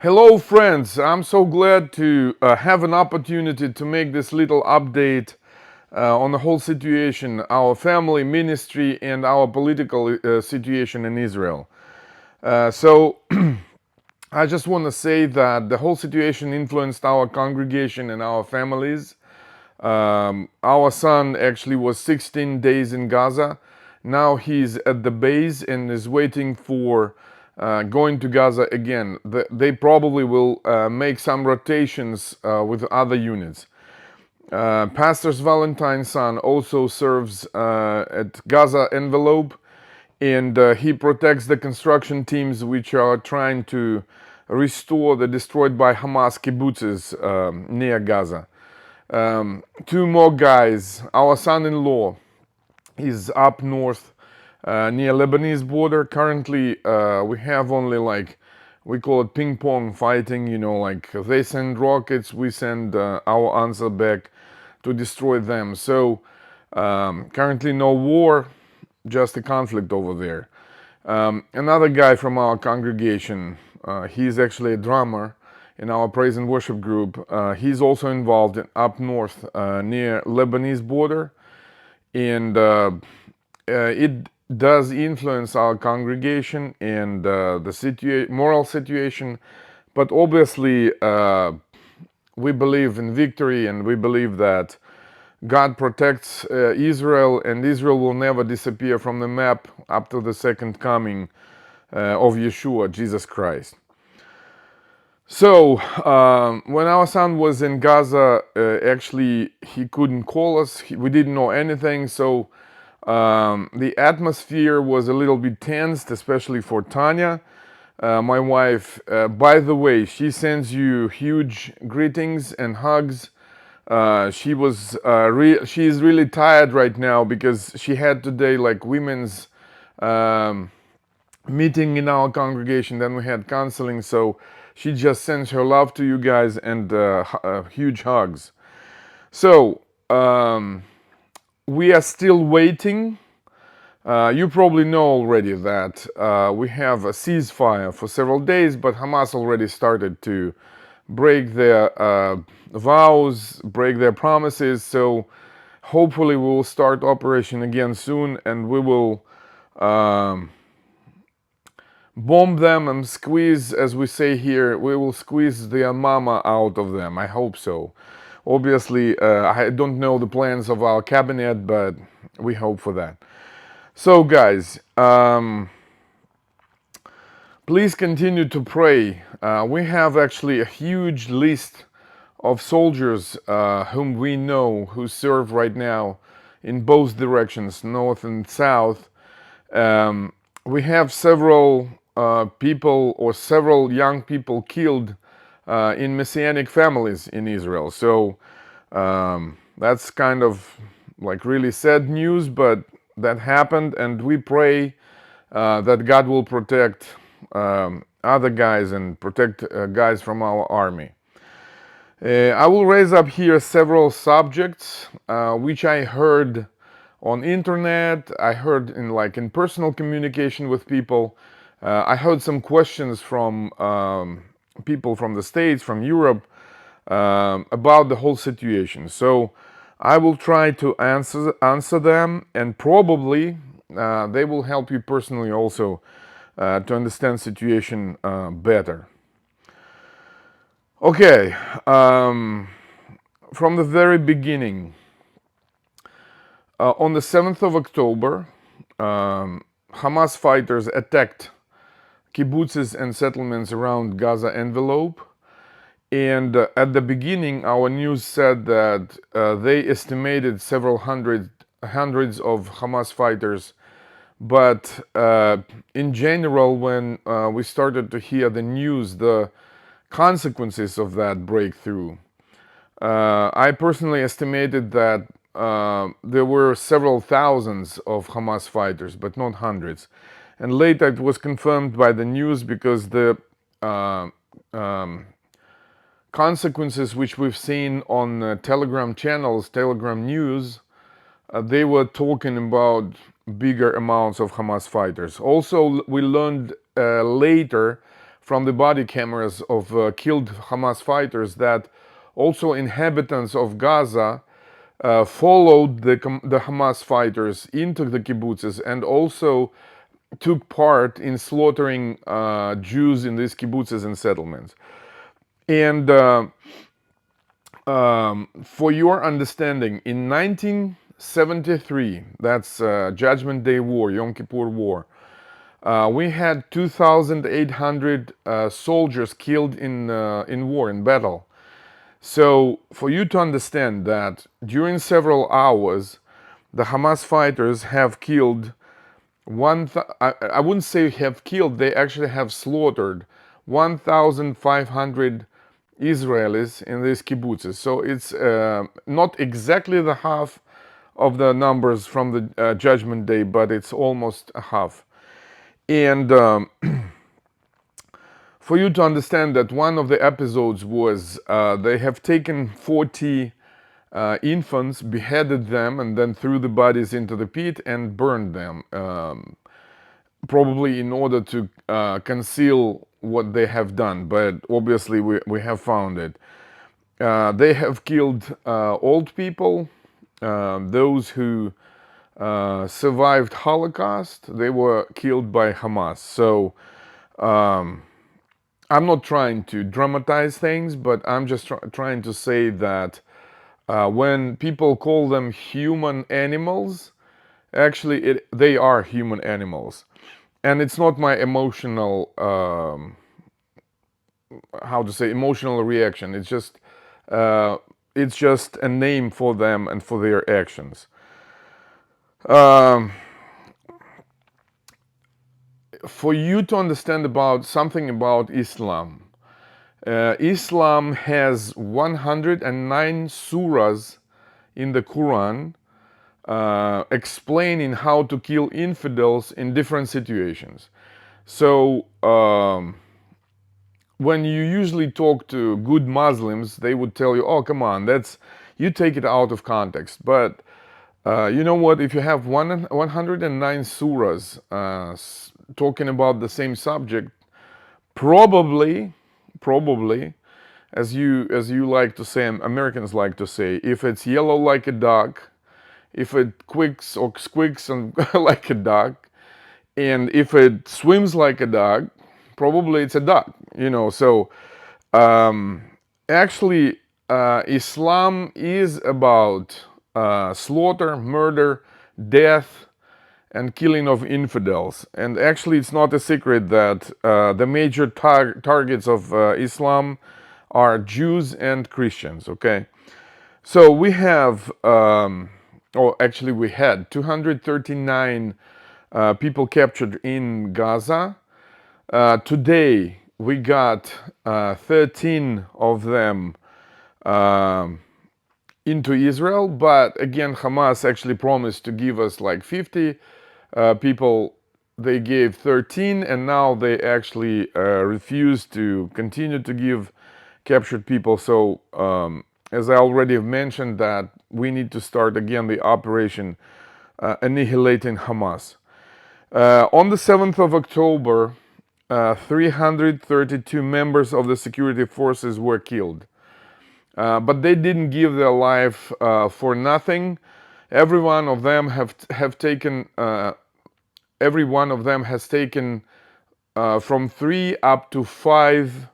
Hello, friends. I'm so glad to have an opportunity to make this little update on the whole situation, our family, ministry, and our political situation in Israel. So, I just want to say that the whole situation influenced our congregation and our families. Our son actually was 16 days in Gaza. Now he's at the base and is waiting for going to Gaza again. They probably will make some rotations with other units. Pastor's Valentine's son also serves at Gaza envelope, and he protects the construction teams which are trying to restore the destroyed by Hamas kibbutzes near Gaza. Two more guys. Our son-in-law is up north near Lebanese border. Currently, we have only like we call it ping pong fighting. Like they send rockets, we send our answer back to destroy them. So currently, no war, just a conflict over there. Another guy from our congregation, he's actually a drummer in our praise and worship group. He's also involved up north near Lebanese border, and it does influence our congregation and the moral situation. But obviously, we believe in victory, and we believe that God protects Israel, and Israel will never disappear from the map up to the second coming of Yeshua, Jesus Christ. So, when our son was in Gaza, actually, he couldn't call us. We didn't know anything. So, the atmosphere was a little bit tensed, especially for Tanya, my wife. By the way, she sends you huge greetings and hugs. She is really tired right now because she had today like women's um, meeting in our congregation. Then we had counseling, so she just sends her love to you guys and huge hugs. So we are still waiting. You probably know already that we have a ceasefire for several days, but Hamas already started to break their vows, break their promises. So hopefully we will start operation again soon, and we will um, bomb them and squeeze, as we say here, we will squeeze the mama out of them. I hope so. Obviously, I don't know the plans of our cabinet, but we hope for that. So, guys, please continue to pray. We have actually a huge list of soldiers whom we know who serve right now in both directions, north and south. We have several people or several young people killed in Messianic families in Israel. So that's kind of like really sad news, but that happened, and we pray that God will protect other guys and protect guys from our army. I will raise up here several subjects which I heard on internet. I heard in personal communication with people. I heard some questions from people from the States, from Europe, about the whole situation. So I will try to answer them, and probably they will help you personally also to understand situation better. Okay, from the very beginning, on the 7th of October, Hamas fighters attacked kibbutzes and settlements around Gaza envelope. And at the beginning, our news said that they estimated several hundreds of Hamas fighters. But in general, when we started to hear the news, the consequences of that breakthrough, I personally estimated that there were several thousands of Hamas fighters, but not hundreds. And later it was confirmed by the news because the uh, um, consequences which we've seen on Telegram channels, Telegram news, they were talking about bigger amounts of Hamas fighters. Also, we learned later from the body cameras of killed Hamas fighters that also inhabitants of Gaza followed the Hamas fighters into the kibbutzes and also took part in slaughtering Jews in these kibbutzes and settlements. And for your understanding, in 1973, that's Judgment Day War, Yom Kippur War, we had 2,800 soldiers killed in war, in battle. So, for you to understand that during several hours, the Hamas fighters have killed I wouldn't say have killed, they actually have slaughtered 1,500 Israelis in these kibbutzes. So it's not exactly the half of the numbers from the Judgment Day, but it's almost a half. And for you to understand that one of the episodes was they have taken 40 infants, beheaded them, and then threw the bodies into the pit and burned them, probably in order to conceal what they have done. But obviously, we have found it. They have killed old people, those who survived Holocaust. They were killed by Hamas. So I'm not trying to dramatize things, but I'm just trying to say that when people call them human animals, actually they are human animals. And it's not my emotional, how to say, emotional reaction. It's just a name for them and for their actions. Um, for you to understand about something about Islam, Islam has 109 surahs in the Quran explaining how to kill infidels in different situations. So, when you usually talk to good Muslims, they would tell you, "Oh, come on, you take it out of context." But you know what? If you have 109 surahs talking about the same subject, probably, as you like to say, Americans like to say, if it's yellow like a duck, if it quicks or squeaks and like a duck, and if it swims like a duck, probably it's a duck. So um, actually, Islam is about slaughter, murder, death, and killing of infidels. And actually, it's not a secret that the major targets of Islam are Jews and Christians. Okay, so we have, actually, we had 239 people captured in Gaza. Today, we got 13 of them um into Israel, but again, Hamas actually promised to give us like 50 people. They gave 13, and now they actually refuse to continue to give captured people. So, as I already have mentioned, that we need to start again the operation annihilating Hamas. On the 7th of October, 332 members of the security forces were killed. But they didn't give their life for nothing. Every one of them have taken. Every one of them has taken from 3 up to 5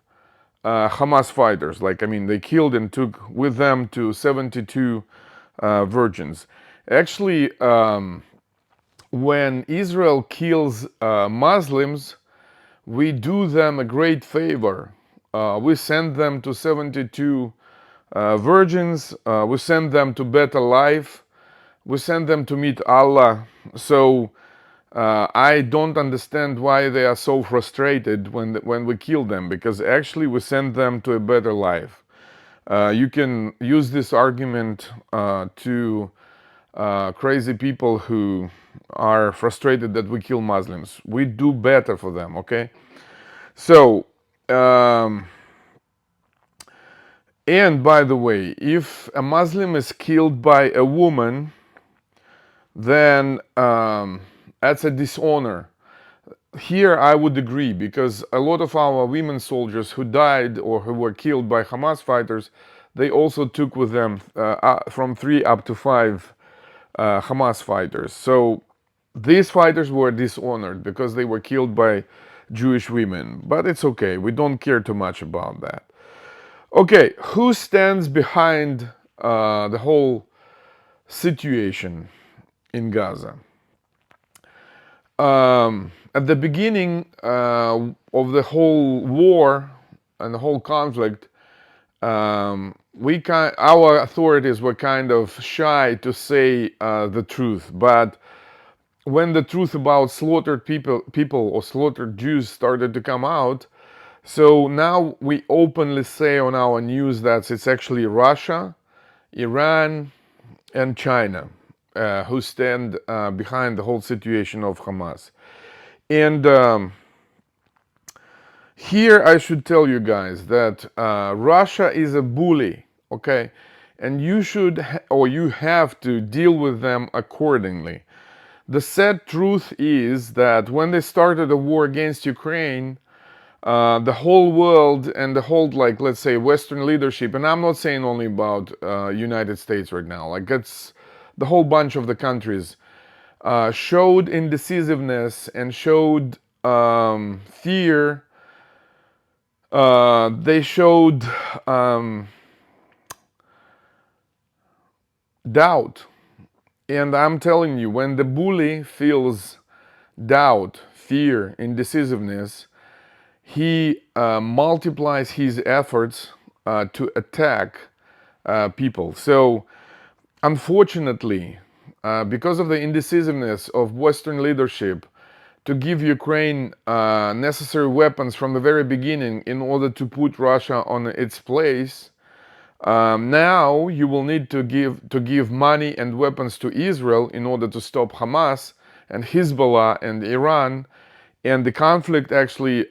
Hamas fighters. Like, I mean, they killed and took with them to 72 virgins. Actually, when Israel kills Muslims, we do them a great favor. We send them to 72 virgins, we send them to better life, we send them to meet Allah. So I don't understand why they are so frustrated when we kill them, because actually we send them to a better life. You can use this argument to crazy people who are frustrated that we kill Muslims. We do better for them, okay? So, and by the way, if a Muslim is killed by a woman, then that's a dishonor. here I would agree, because a lot of our women soldiers who died or who were killed by Hamas fighters, they also took with them from 3 up to 5 Hamas fighters. So these fighters were dishonored because they were killed by Jewish women. But it's okay, we don't care too much about that. Okay, who stands behind the whole situation in Gaza? At the beginning of the whole war and the whole conflict, our authorities were kind of shy to say the truth. But when the truth about slaughtered people or slaughtered Jews started to come out, so now we openly say on our news that it's actually Russia, Iran, and China who stand behind the whole situation of Hamas. And here I should tell you guys that Russia is a bully, okay? And you should or you have to deal with them accordingly. The sad truth is that when they started a war against Ukraine, the whole world and the whole, like, let's say, Western leadership, and I'm not saying only about United States right now, like, it's the whole bunch of the countries, showed indecisiveness and showed fear. They showed doubt. And I'm telling you, when the bully feels doubt, fear, indecisiveness, he multiplies his efforts to attack people. So, unfortunately, because of the indecisiveness of Western leadership to give Ukraine necessary weapons from the very beginning in order to put Russia on its place, now you will need to give money and weapons to Israel in order to stop Hamas and Hezbollah and Iran. And the conflict actually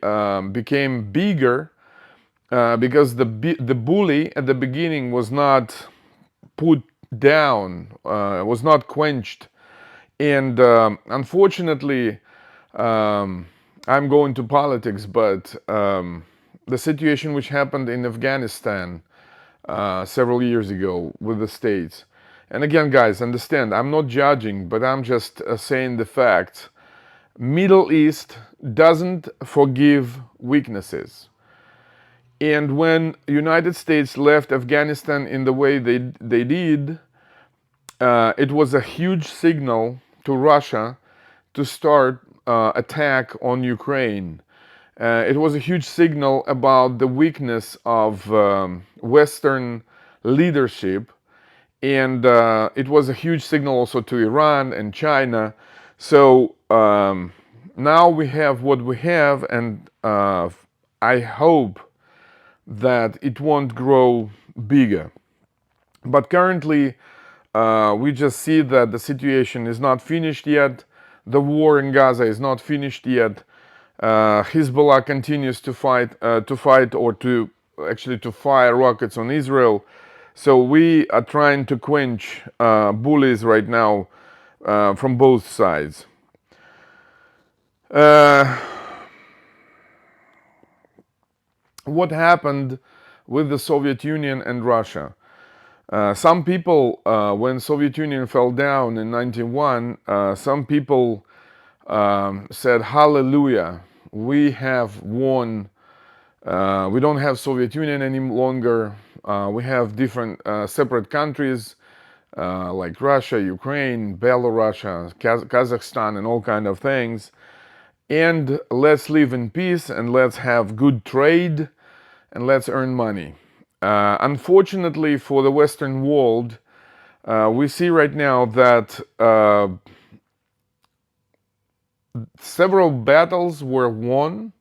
became bigger because the bully at the beginning was not put down, was not quenched. And unfortunately, I'm going to politics, but the situation which happened in Afghanistan several years ago with the States. And again, guys, understand, I'm not judging, but I'm just saying the facts. Middle East doesn't forgive weaknesses. And when United States left Afghanistan in the way they did, it was a huge signal to Russia to start attack on Ukraine. It was a huge signal about the weakness of Western leadership, and it was a huge signal also to Iran and China. So now we have what we have, and I hope that it won't grow bigger. But currently, we just see that the situation is not finished yet. The war in Gaza is not finished yet. Hezbollah continues to fight or to actually to fire rockets on Israel. So we are trying to quench bullies right now from both sides. What happened with the Soviet Union and Russia? Some people, when Soviet Union fell down in 1991, some people said, "Hallelujah, we have won. We don't have Soviet Union any longer. We have different separate countries like Russia, Ukraine, Belarus, Kazakhstan, and all kind of things. And let's live in peace and let's have good trade and let's earn money." Unfortunately for the Western world, we see right now that several battles were won,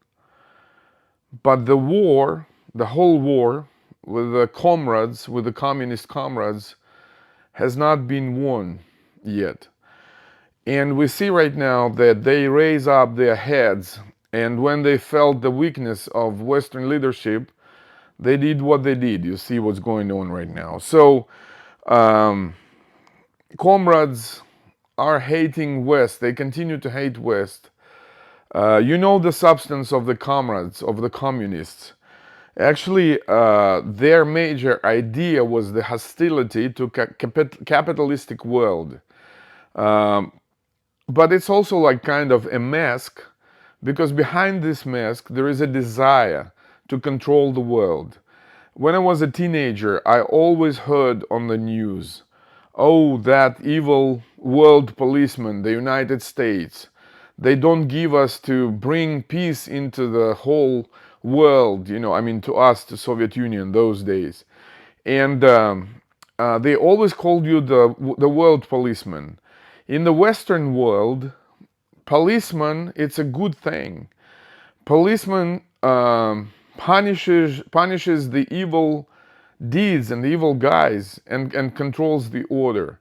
but the war, the whole war, with the comrades, with the communist comrades, has not been won yet. And we see right now that they raise up their heads, and when they felt the weakness of Western leadership, they did what they did. You see what's going on right now. So, comrades are hating West. They continue to hate West. You know the substance of the comrades, of the communists. Actually, their major idea was the hostility to capitalistic world. Um, but it's also like kind of a mask, because behind this mask there is a desire to control the world. When I was a teenager, I always heard on the news, oh, that evil world policeman, the United States. They don't give us to bring peace into the whole world, I mean, to us, to Soviet Union those days. And they always called you the world policeman. In the Western world, policeman, it's a good thing. Policeman punishes the evil deeds and the evil guys, and controls the order.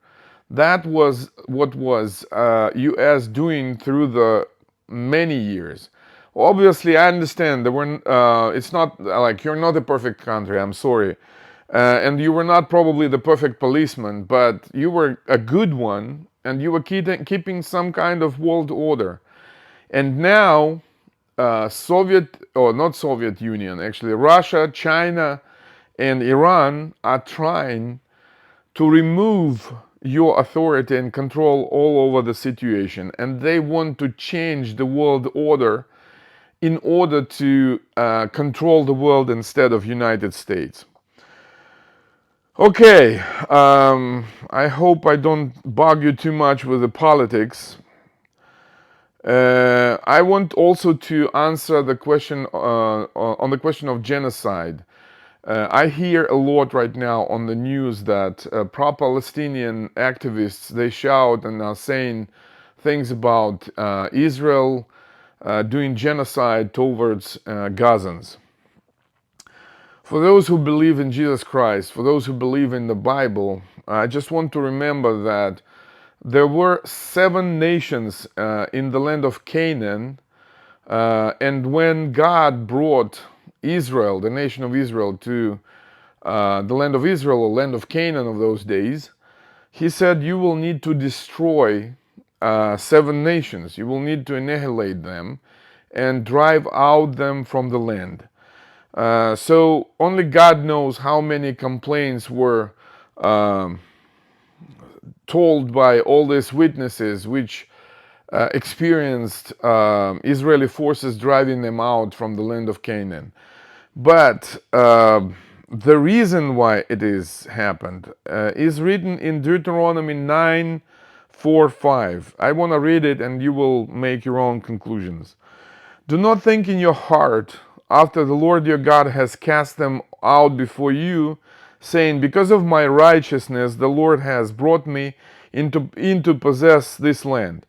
That was what was U.S. doing through the many years. Obviously, I understand that it's not like you're not a perfect country. I'm sorry, and you were not probably the perfect policeman, but you were a good one, and you were keeping some kind of world order. And now, Soviet, or not Soviet Union, actually, Russia, China, and Iran are trying to remove your authority and control all over the situation. And they want to change the world order in order to control the world instead of United States. Okay, I hope I don't bug you too much with the politics. I want also to answer the question on the question of genocide. I hear a lot right now on the news that pro-Palestinian activists, they shout and are saying things about Israel doing genocide towards Gazans. For those who believe in Jesus Christ, for those who believe in the Bible, I just want to remember that there were 7 nations in the land of Canaan, and when God brought Israel, the nation of Israel, to the land of Israel, or land of Canaan of those days, He said, you will need to destroy 7 nations. You will need to annihilate them and drive out them from the land. So only God knows how many complaints were um, told by all these witnesses which experienced Israeli forces driving them out from the land of Canaan. But the reason why it is happened is written in Deuteronomy 9:4-5. I want to read it and you will make your own conclusions. Do not think in your heart, after the Lord your God has cast them out before you, saying, because of my righteousness the Lord has brought me into possess this land.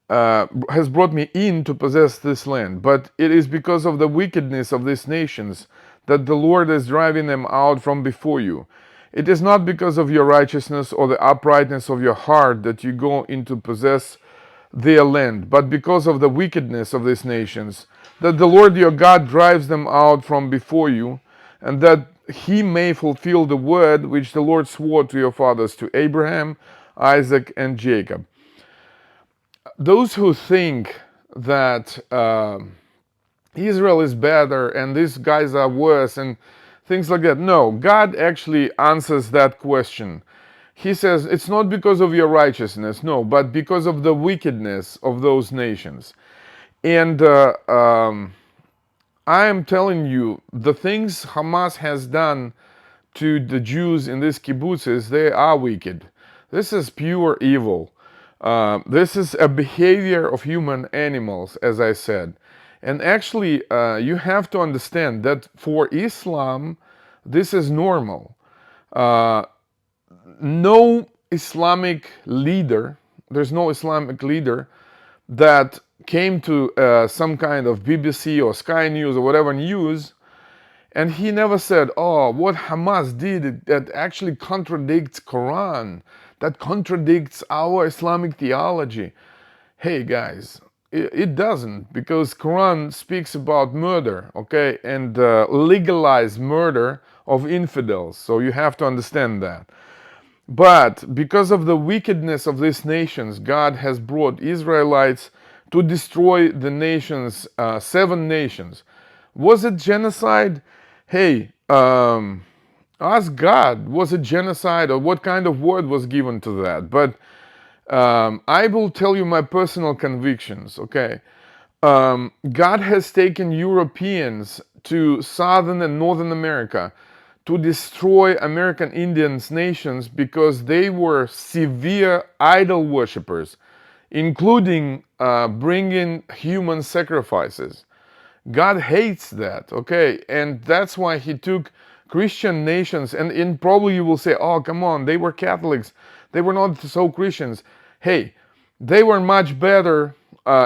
Has brought me in to possess this land, but it is because of the wickedness of these nations that the Lord is driving them out from before you. It is not because of your righteousness or the uprightness of your heart that you go in to possess their land, but because of the wickedness of these nations, that the Lord your God drives them out from before you, and that He may fulfill the word which the Lord swore to your fathers, to Abraham, Isaac, and Jacob. Those who think that Israel is better and these guys are worse and things like that, no, God actually answers that question. He says it's not because of your righteousness, no, but because of the wickedness of those nations. And I am telling you, the things Hamas has done to the Jews in these kibbutzes, they are wicked. This is pure evil. This is a behavior of human animals, as I said. And actually, you have to understand that for Islam, this is normal. No Islamic leader, there's no Islamic leader that came to some kind of BBC or Sky News or whatever news, and he never said, oh, what Hamas did, that actually contradicts Quran, that contradicts our Islamic theology. Hey guys, it doesn't, because Quran speaks about murder, okay, and legalize murder of infidels. So you have to understand that. But because of the wickedness of these nations, God has brought Israelites to destroy the nations, 7 nations. Was it genocide? Hey, ask God, was it genocide, or what kind of word was given to that? But I will tell you my personal convictions, okay? God has taken Europeans to Southern and Northern America to destroy American Indians nations because they were severe idol worshippers, including bringing human sacrifices. God hates that, okay? And that's why he took Christian nations, and probably you will say, oh, come on, they were Catholics. They were not so Christians. Hey, they were much better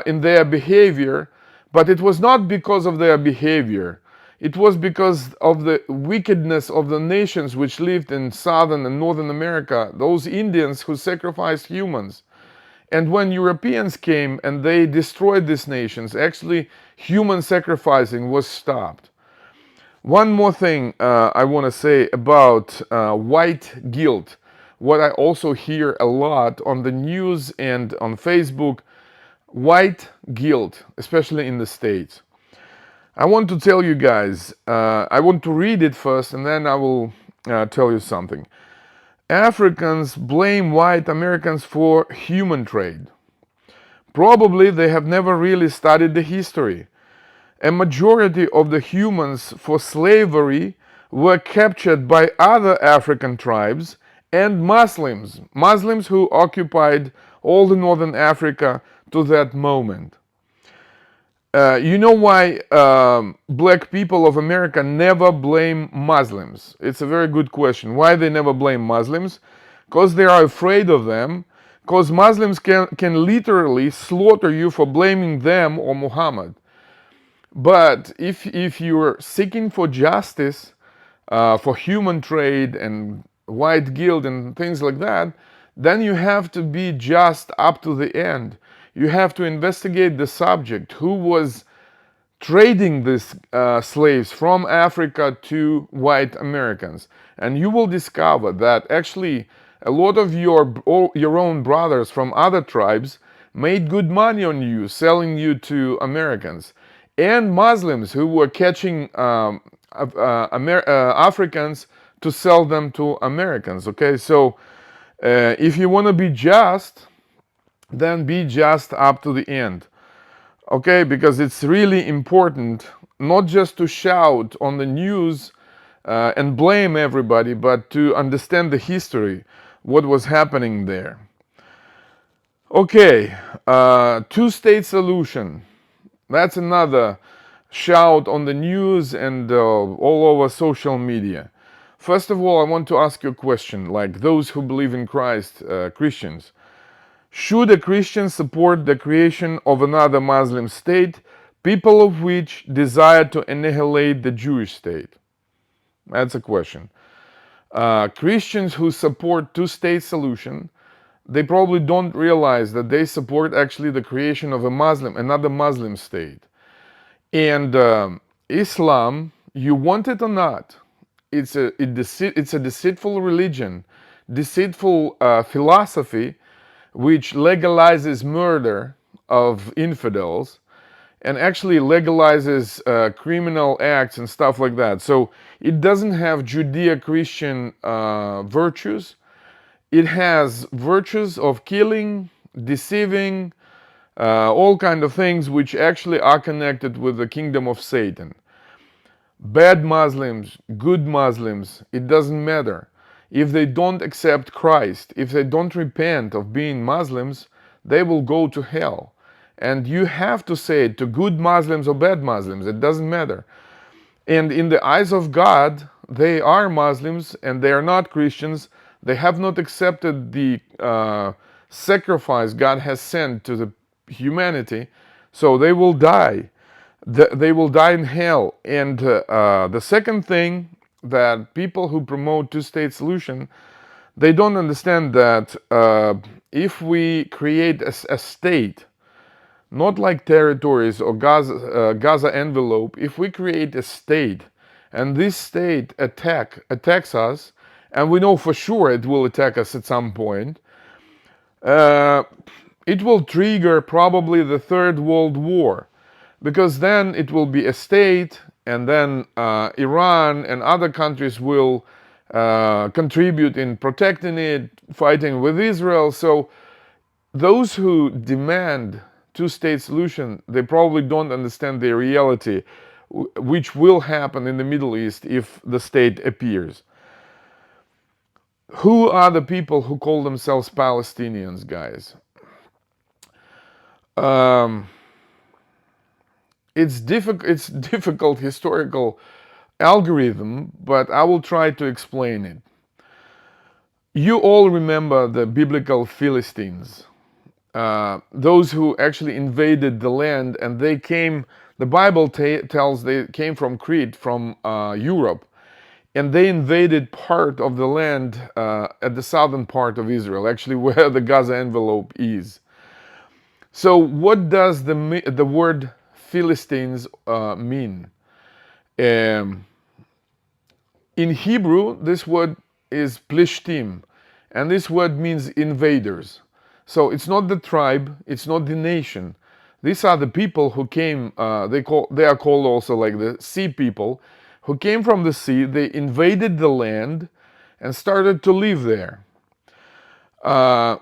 in their behavior, but it was not because of their behavior. It was because of the wickedness of the nations which lived in Southern and Northern America, those Indians who sacrificed humans. And when Europeans came and they destroyed these nations, actually human sacrificing was stopped. One more thing I want to say about white guilt. What I also hear a lot on the news and on Facebook, white guilt, especially in the States. I want to tell you guys, I want to read it first and then I will tell you something. Africans blame white Americans for human trade. Probably they have never really studied the history. A majority of the humans for slavery were captured by other African tribes and Muslims who occupied all the northern Africa to that moment. You know why black people of America never blame Muslims? It's a very good question. Why they never blame Muslims? Because they are afraid of them. Because Muslims can literally slaughter you for blaming them or Muhammad. But if you're seeking for justice, for human trade and white guilt and things like that, then you have to be just up to the end. You have to investigate the subject, who was trading these slaves from Africa to white Americans. And you will discover that actually a lot of your own brothers from other tribes made good money on you, selling you to Americans. And Muslims who were catching Africans to sell them to Americans. Okay, so if you want to be just, then be just up to the end. Okay, because it's really important not just to shout on the news and blame everybody, but to understand the history, what was happening there. Okay, two-state solution. That's another shout on the news and all over social media. First of all, I want to ask you a question, like those who believe in Christ, Christians. Should a Christian support the creation of another Muslim state, people of which desire to annihilate the Jewish state? That's a question. Christians who support two-state solution, they probably don't realize that they support actually the creation of another Muslim state. And Islam, you want it or not, it's a deceitful religion, deceitful philosophy, which legalizes murder of infidels and actually legalizes criminal acts and stuff like that. So it doesn't have Judeo-Christian virtues. It has virtues of killing, deceiving, all kind of things which actually are connected with the kingdom of Satan. Bad Muslims, good Muslims, it doesn't matter. If they don't accept Christ, if they don't repent of being Muslims, they will go to hell. And you have to say it to good Muslims or bad Muslims, it doesn't matter. And in the eyes of God, they are Muslims and they are not Christians. They have not accepted the sacrifice God has sent to the humanity, so they will die. They will die in hell. And the second thing, that people who promote two-state solution, they don't understand that if we create a state, not like territories or Gaza envelope, if we create a state and this state attacks us, and we know for sure it will attack us at some point, it will trigger probably the Third World War, because then it will be a state, and then Iran and other countries will contribute in protecting it, fighting with Israel. So those who demand two-state solution, they probably don't understand the reality which will happen in the Middle East if the state appears. Who are the people who call themselves Palestinians, guys? Um, it's difficult historical algorithm, but I will try to explain it. You all remember the biblical Philistines, those who actually invaded the land, and they came. The Bible tells they came from Crete, from Europe, and they invaded part of the land at the southern part of Israel, actually where the Gaza envelope is. So, what does the word Philistines mean? Um, in Hebrew, this word is plishtim, and this word means invaders. So it's not the tribe, it's not the nation. These are the people who came. They are called also like the sea people, who came from the sea. They invaded the land and started to live there. Uh,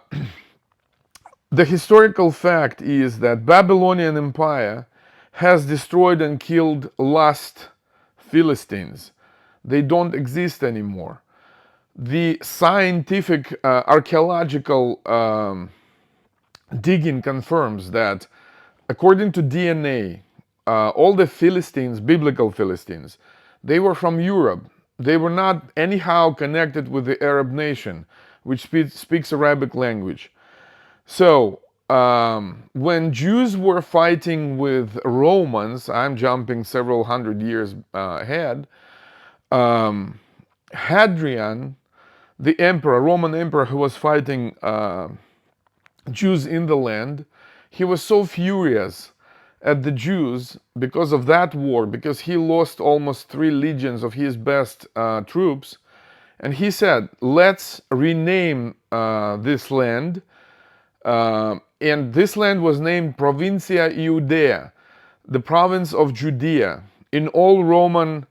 the historical fact is that Babylonian Empire has destroyed and killed lost Philistines. They don't exist anymore. The scientific archaeological digging confirms that, according to DNA, all the Philistines, biblical Philistines, they were from Europe. They were not anyhow connected with the Arab nation, which speaks Arabic language. So, when Jews were fighting with Romans, I'm jumping several hundred years ahead, Hadrian, the emperor, Roman emperor who was fighting Jews in the land, he was so furious at the Jews because of that war, because he lost almost 3 legions of his best troops. And he said, let's rename this land. And this land was named Provincia Iudea, the province of Judea, in all Roman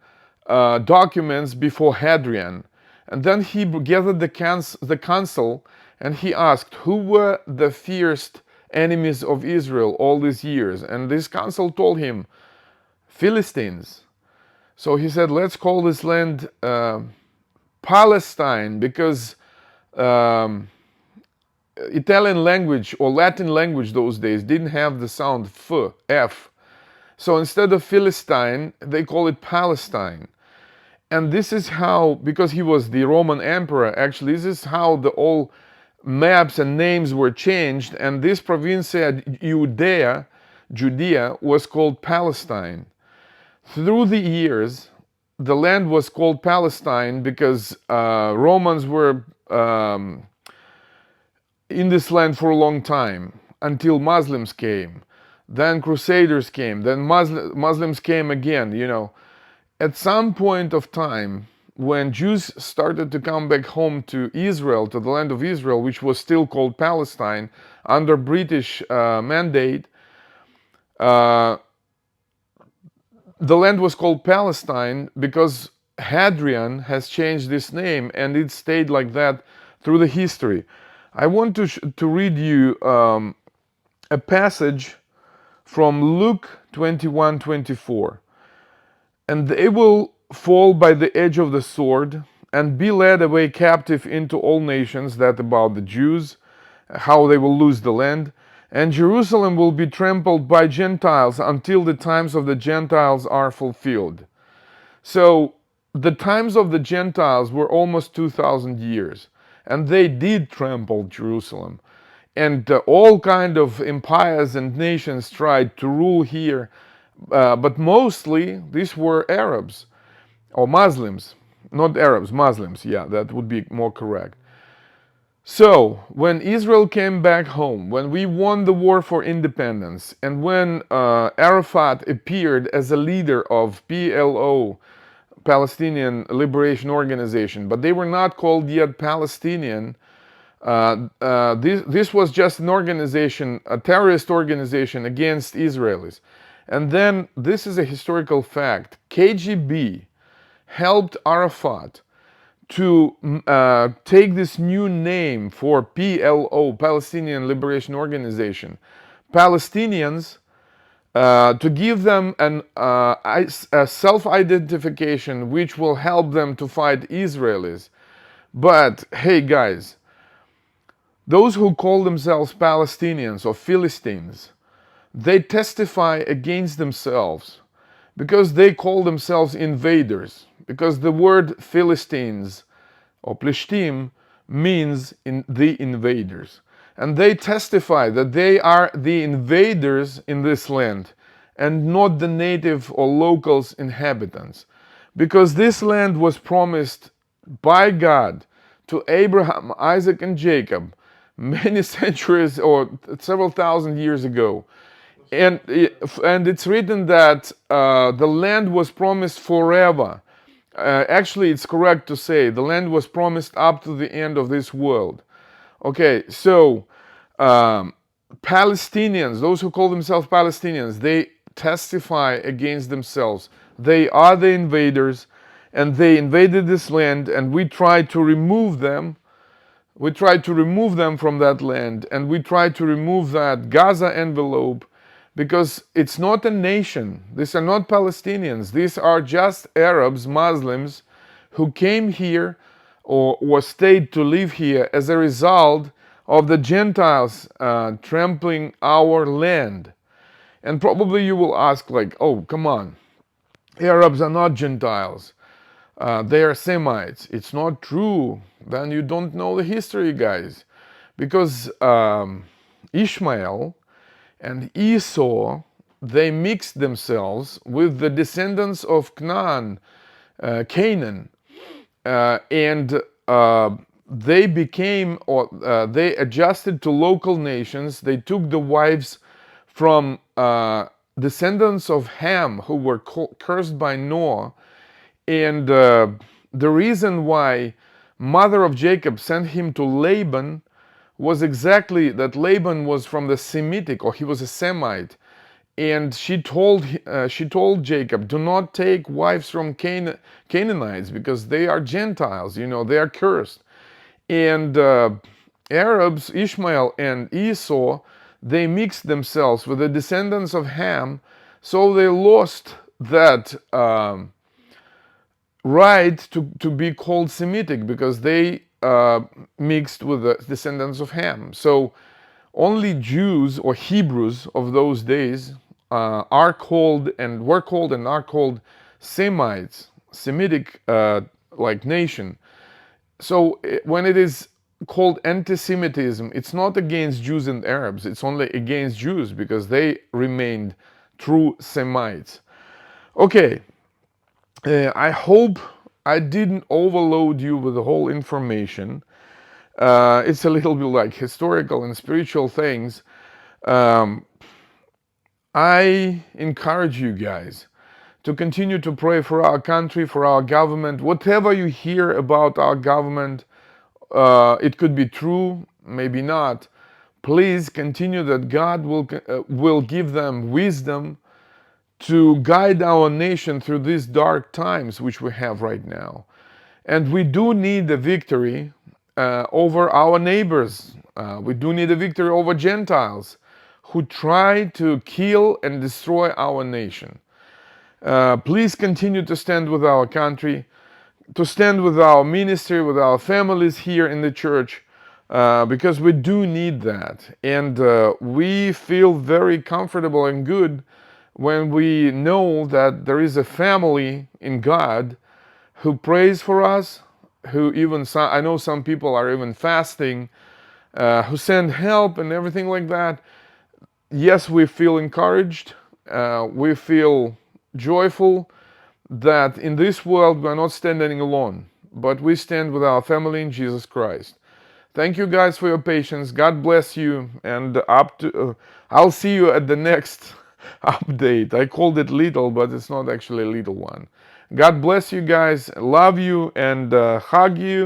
documents before Hadrian. And then he gathered the council, and he asked, who were the fierce enemies of Israel all these years? And this council told him, Philistines. So he said, let's call this land Palestine, because Italian language or Latin language those days didn't have the sound F. So instead of Philistine, they call it Palestine. And this is how, because he was the Roman emperor, actually, this is how the all maps and names were changed. And this Provincia Judea, was called Palestine. Through the years, the land was called Palestine because Romans were in this land for a long time, until Muslims came. Then Crusaders came. Then Muslims came again, you know. At some point of time, when Jews started to come back home to Israel, to the land of Israel, which was still called Palestine, under British mandate, the land was called Palestine because Hadrian has changed this name, and it stayed like that through the history. I want to read you a passage from Luke 21:24. And they will fall by the edge of the sword and be led away captive into all nations. That about the Jews, how they will lose the land. And Jerusalem will be trampled by Gentiles until the times of the Gentiles are fulfilled. So the times of the Gentiles were almost 2,000 years, and they did trample Jerusalem. And all kind of empires and nations tried to rule here, but mostly these were Arabs or Muslims, not Arabs, Muslims. Yeah, that would be more correct. So, when Israel came back home, when we won the war for independence, and when Arafat appeared as a leader of PLO, Palestinian Liberation Organization, but they were not called yet Palestinian, This was just an organization, a terrorist organization against Israelis. And then this is a historical fact. KGB helped Arafat to take this new name for PLO, Palestinian Liberation Organization. Palestinians, to give them a self-identification which will help them to fight Israelis. But hey guys, those who call themselves Palestinians or Philistines, they testify against themselves because they call themselves invaders. Because the word Philistines or Plishtim means the invaders. And they testify that they are the invaders in this land and not the native or locals inhabitants. Because this land was promised by God to Abraham, Isaac, and Jacob many centuries or several thousand years ago. And it's written that the land was promised forever. Actually, it's correct to say the land was promised up to the end of this world. Okay, so Palestinians, those who call themselves Palestinians, they testify against themselves. They are the invaders, and they invaded this land, and we tried to remove them. We tried to remove them from that land, and we tried to remove that Gaza envelope, because it's not a nation. These are not Palestinians. These are just Arabs, Muslims, who came here or stayed to live here as a result of the Gentiles trampling our land. And probably you will ask, like, oh, come on, Arabs are not Gentiles. They are Semites. It's not true. Then you don't know the history, guys. Because Ishmael and Esau, they mixed themselves with the descendants of Canaan, and they became, or they adjusted to local nations. They took the wives from descendants of Ham, who were cursed by Noah. And the reason why mother of Jacob sent him to Laban was exactly that Laban was from the Semitic, or he was a Semite. And she told Jacob, do not take wives from Canaanites, because they are Gentiles, they are cursed. And Arabs, Ishmael and Esau, they mixed themselves with the descendants of Ham, so they lost that right to be called Semitic, because they mixed with the descendants of Ham. So only Jews or Hebrews of those days are called and were called and are called Semites, Semitic like nation. So when it is called anti-Semitism, it's not against Jews and Arabs, it's only against Jews, because they remained true Semites. Okay, I hope I didn't overload you with the whole information. It's a little bit like historical and spiritual things. I encourage you guys to continue to pray for our country, for our government. Whatever you hear about our government, it could be true, maybe not. Please continue that God will give them wisdom to guide our nation through these dark times which we have right now. And we do need the victory over our neighbors. We do need a victory over Gentiles who try to kill and destroy our nation. Please continue to stand with our country, to stand with our ministry, with our families here in the church, because we do need that. And we feel very comfortable and good when we know that there is a family in God who prays for us, who even, I know some people are even fasting, who send help and everything like that. Yes, we feel encouraged, we feel joyful that in this world we are not standing alone, but we stand with our family in Jesus Christ. Thank you guys for your patience. God bless you, and I'll see you at the next update. I called it little, but it's not actually a little one. God bless you guys. Love you and hug you.